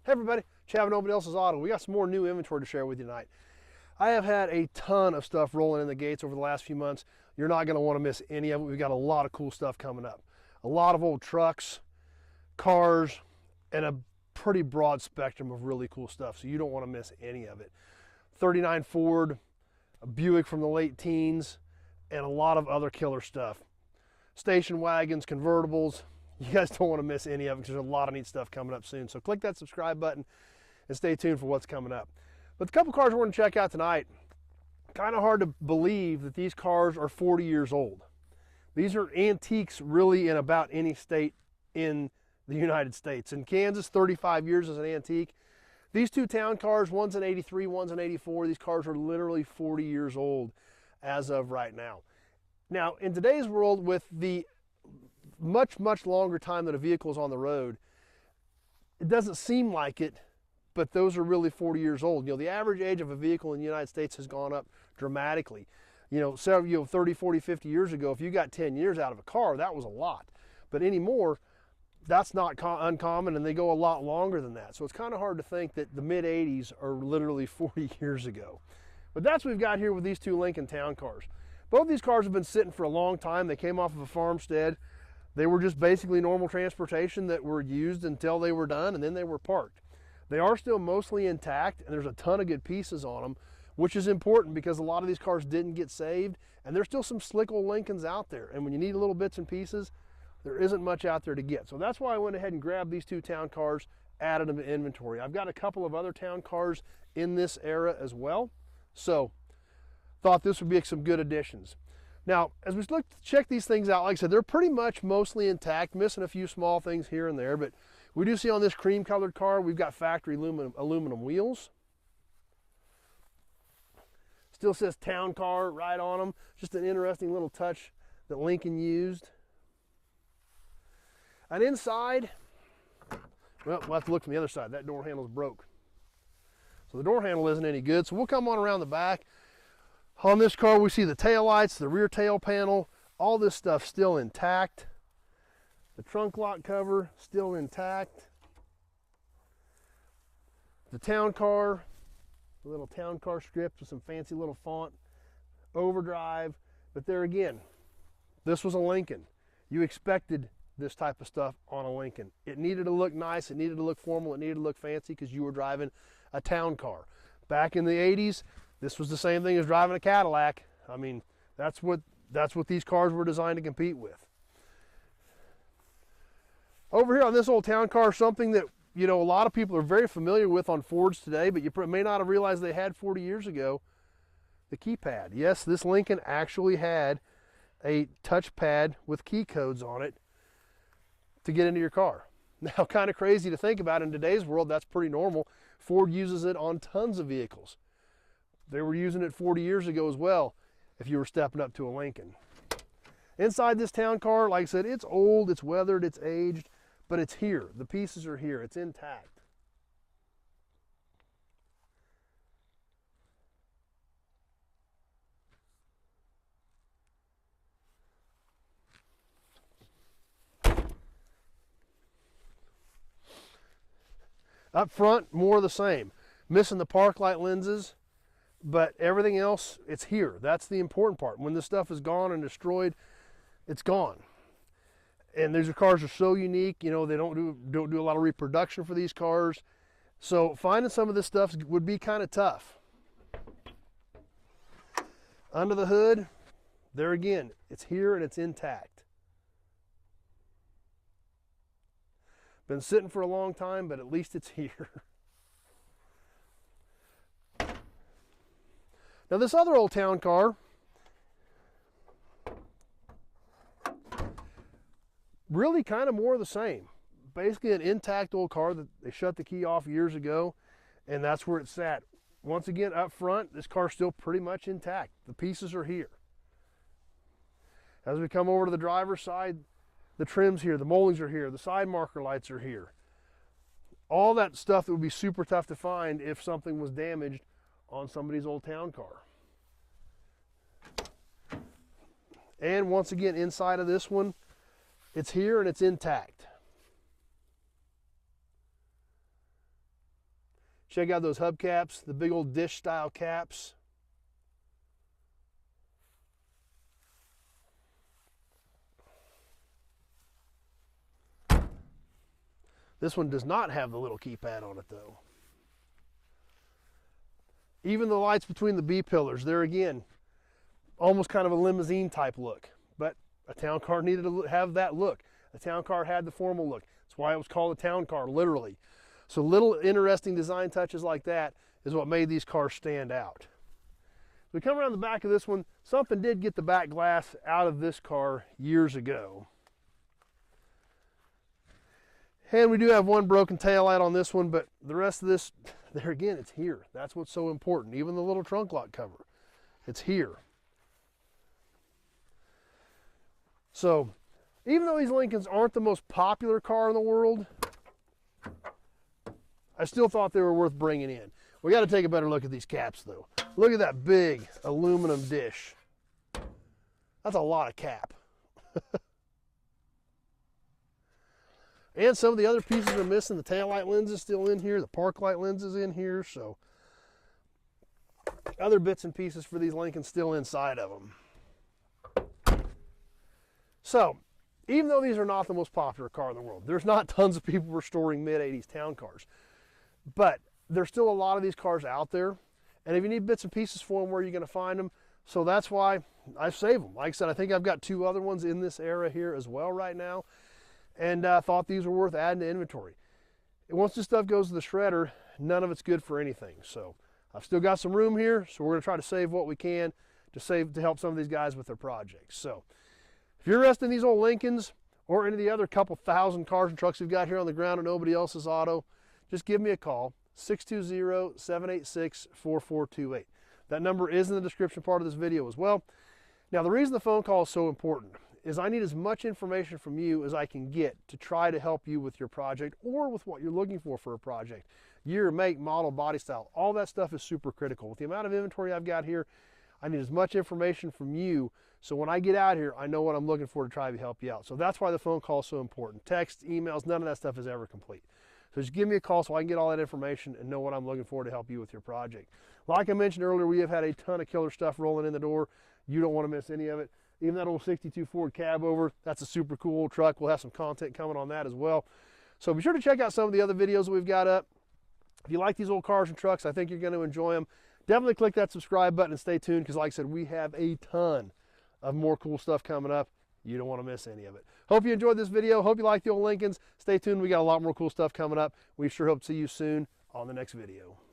Hey everybody, Chad Nobody Else's Auto. We got some more new inventory to share with you tonight. I have had a ton of stuff rolling in the gates over the last few months. You're not going to want to miss any of it. We've got a lot of cool stuff coming up. A lot of old trucks, cars, and a pretty broad spectrum of really cool stuff, so you don't want to miss any of it. 39 Ford, a Buick from the late teens, and a lot of other killer stuff. Station wagons, convertibles. You guys don't want to miss any of it because there's a lot of neat stuff coming up soon. So click that subscribe button and stay tuned for what's coming up. But the couple cars we're going to check out tonight, kind of hard to believe that these cars are 40 years old. These are antiques really in about any state in the United States. In Kansas, 35 years as an antique. These two town cars, one's an 83, one's an 84. These cars are literally 40 years old as of right now. Now, in today's world, with the much longer time that a vehicle is on the road, it doesn't seem like it, but those are really 40 years old. You know, the average age of a vehicle in the United States has gone up dramatically. You know, 30, 40, 50 years ago, if you got 10 years out of a car, that was a lot. But anymore, that's not uncommon, and they go a lot longer than that. So it's kind of hard to think that the mid-80s are literally 40 years ago. But that's what we've got here with these two Lincoln Town cars. Both these cars have been sitting for a long time. They came off of a farmstead. They were just basically normal transportation that were used until they were done, and then they were parked. They are still mostly intact, and there's a ton of good pieces on them, which is important because a lot of these cars didn't get saved, and there's still some slick old Lincolns out there. And when you need little bits and pieces, there isn't much out there to get. So that's why I went ahead and grabbed these two town cars, added them to inventory. I've got a couple of other town cars in this era as well, so thought this would be some good additions. Now, as we look to check these things out, like I said, they're pretty much mostly intact, missing a few small things here and there, but we do see on this cream colored car, we've got factory aluminum wheels. Still says town car right on them. Just an interesting little touch that Lincoln used. And inside, well, we'll have to look from the other side. That door handle's broke. So the door handle isn't any good. So we'll come on around the back. On this car, we see the taillights, the rear tail panel, all this stuff still intact. The trunk lock cover, still intact. The town car, a little town car script with some fancy little font. Overdrive, but there again, this was a Lincoln. You expected this type of stuff on a Lincoln. It needed to look nice, it needed to look formal, it needed to look fancy because you were driving a town car. Back in the 80s, this was the same thing as driving a Cadillac. I mean, that's what these cars were designed to compete with. Over here on this old town car, something that, you know, a lot of people are very familiar with on Fords today, but you may not have realized they had 40 years ago, the keypad. Yes, this Lincoln actually had a touchpad with key codes on it to get into your car. Now, kind of crazy to think about in today's world, that's pretty normal. Ford uses it on tons of vehicles. They were using it 40 years ago as well if you were stepping up to a Lincoln. Inside this town car, like I said, it's old, it's weathered, it's aged, but it's here. The pieces are here, it's intact. Up front, more of the same. Missing the park light lenses, but everything else, it's here. That's the important part. When this stuff is gone and destroyed, it's gone. And these cars are so unique, you know, they don't do a lot of reproduction for these cars. So finding some of this stuff would be kind of tough. Under the hood, there again, it's here and it's intact. Been sitting for a long time, but at least it's here. Now this other old town car, really kind of more of the same. Basically an intact old car that they shut the key off years ago, and that's where it sat. Once again, up front, this car's still pretty much intact. The pieces are here. As we come over to the driver's side, the trim's here, the moldings are here, the side marker lights are here. All that stuff that would be super tough to find if something was damaged on somebody's old town car. And once again, inside of this one, it's here and it's intact. Check out those hubcaps, the big old dish style caps. This one does not have the little keypad on it though. Even the lights between the B pillars, there again, almost kind of a limousine type look. But a town car needed to have that look. A town car had the formal look. That's why it was called a town car, literally. So little interesting design touches like that is what made these cars stand out. We come around the back of this one. Something did get the back glass out of this car years ago. And we do have one broken taillight on this one, but the rest of this, there again, it's here. That's what's so important. Even the little trunk lock cover, it's here. So, even though these Lincolns aren't the most popular car in the world, I still thought they were worth bringing in. We got to take a better look at these caps though. Look at that big aluminum dish. That's a lot of cap. And some of the other pieces are missing. The taillight lens is still in here. The park light lens is in here. So other bits and pieces for these Lincolns still inside of them. So even though these are not the most popular car in the world, there's not tons of people restoring mid-80s town cars. But there's still a lot of these cars out there. And if you need bits and pieces for them, where are you going to find them? So that's why I save them. Like I said, I think I've got 2 other ones in this era here as well right now. And I thought these were worth adding to inventory. And once this stuff goes to the shredder, none of it's good for anything. So I've still got some room here, so we're going to try to save what we can to help some of these guys with their projects. So if you're interested in these old Lincolns or any of the other couple thousand cars and trucks we've got here on the ground at Nobody Else's Auto, just give me a call, 620-786-4428. That number is in the description part of this video as well. Now, the reason the phone call is so important is I need as much information from you as I can get to try to help you with your project or with what you're looking for a project. Year, make, model, body style, all that stuff is super critical. With the amount of inventory I've got here, I need as much information from you so when I get out here, I know what I'm looking for to try to help you out. So that's why the phone call is so important. Text, emails, none of that stuff is ever complete. So just give me a call so I can get all that information and know what I'm looking for to help you with your project. Like I mentioned earlier, we have had a ton of killer stuff rolling in the door. You don't want to miss any of it. Even that old 62 Ford cab over, that's a super cool old truck. We'll have some content coming on that as well. So be sure to check out some of the other videos that we've got up. If you like these old cars and trucks, I think you're going to enjoy them. Definitely click that subscribe button and stay tuned because like I said, we have a ton of more cool stuff coming up. You don't want to miss any of it. Hope you enjoyed this video. Hope you like the old Lincolns. Stay tuned. We got a lot more cool stuff coming up. We sure hope to see you soon on the next video.